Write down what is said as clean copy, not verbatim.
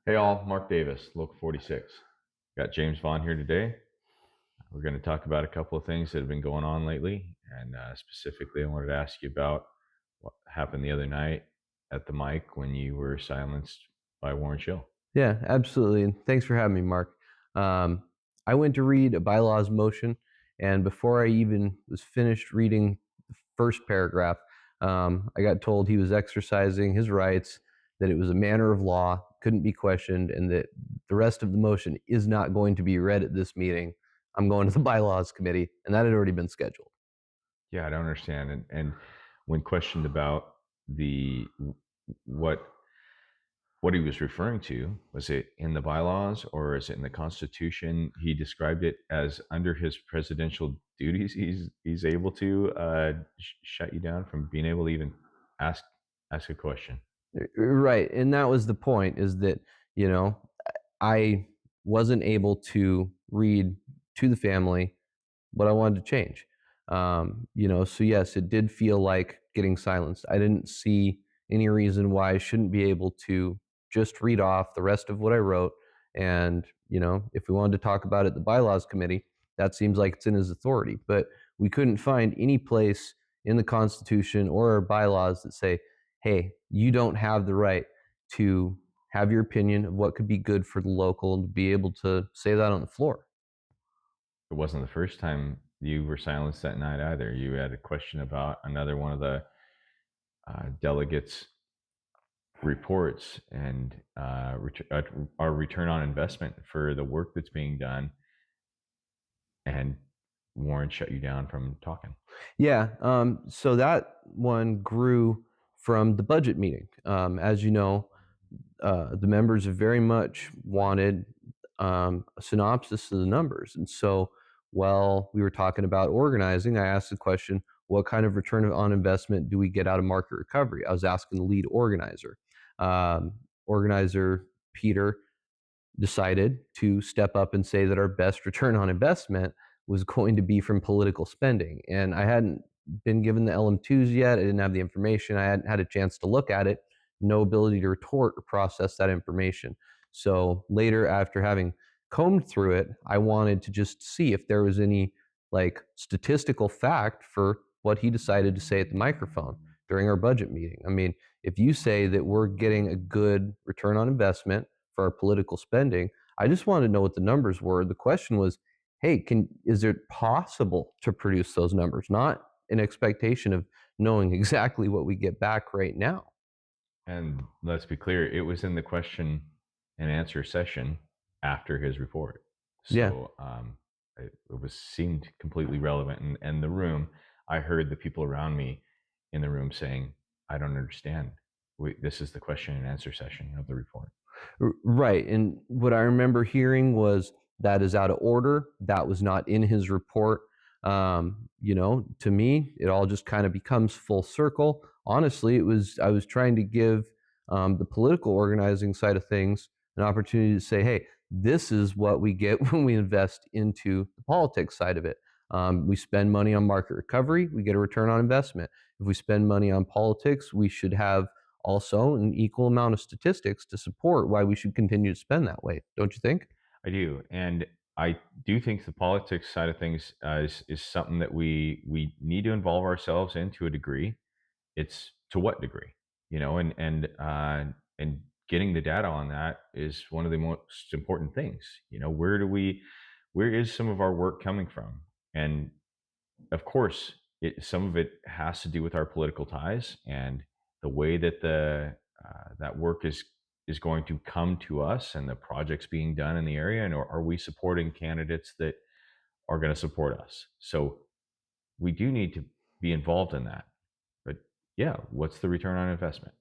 Hey all, Mark Davis, Local 46. Got James Vaughn here today. We're going to talk about a couple of things that have been going on lately, and specifically, I wanted to ask you about what happened the other night at the mic when you were silenced by Warren Schill. Yeah, absolutely. And thanks for having me, Mark. Um, I went to read a bylaws motion, and before I even was finished reading the first paragraph, I got told he was exercising his rights, that it was a matter of law, couldn't be questioned, and that the rest of the motion is not going to be read at this meeting. I'm going to the bylaws committee, and that had already been scheduled. Yeah, I don't understand. And when questioned about the what what he was referring to, was it in the bylaws or is it in the Constitution? He described it as under his presidential duties, he's able to shut you down from being able to even ask ask a question. Right. And that was the point, is that, you know, I wasn't able to read to the family what I wanted to change. So yes, it did feel like getting silenced. I didn't see any reason why I shouldn't be able to just read off the rest of what I wrote. And, if we wanted to talk about it at the bylaws committee, that seems like it's in his authority. But we couldn't find any place in the Constitution or our bylaws that say, hey, you don't have the right to have your opinion of what could be good for the local and to be able to say that on the floor. It wasn't the first time you were silenced that night either. You had a question about another one of the delegates' reports and our return on investment for the work that's being done, and Warren shut you down from talking. Yeah, so that one grew from the budget meeting. As you know, the members have very much wanted a synopsis of the numbers. And so while we were talking about organizing, I asked the question, what kind of return on investment do we get out of market recovery? I was asking the lead organizer. Organizer Peter decided to step up and say that our best return on investment was going to be from political spending. And I hadn't been given the LM2s yet. I didn't have the information. I hadn't had a chance to look at it, no ability to retort or process that information. So later, after having combed through it, I wanted to just see if there was any like statistical fact for what he decided to say at the microphone during our budget meeting. I mean, if you say that we're getting a good return on investment for our political spending, I just wanted to know what the numbers were. The question was, hey, is it possible to produce those numbers? Not an expectation of knowing exactly what we get back right now. And let's be clear, it was in the question and answer session after his report. Yeah. So it was seemed completely relevant. And the room, I heard the people around me in the room saying, I don't understand. This is the question and answer session of the report. Right. And what I remember hearing was that is out of order. That was not in his report. To me, it all just kind of becomes full circle. Honestly, I was trying to give the political organizing side of things an opportunity to say, hey, this is what we get when we invest into the politics side of it. We spend money on market recovery, we get a return on investment. If we spend money on politics, we should have also an equal amount of statistics to support why we should continue to spend that way. Don't you think? I do. And I do think the politics side of things is something that we need to involve ourselves in to a degree. It's to what degree, and getting the data on that is one of the most important things. Where is some of our work coming from? And of course, some of it has to do with our political ties and the way that the that work is going to come to us and the projects being done in the area, and are we supporting candidates that are going to support us? So we do need to be involved in that. But yeah, what's the return on investment?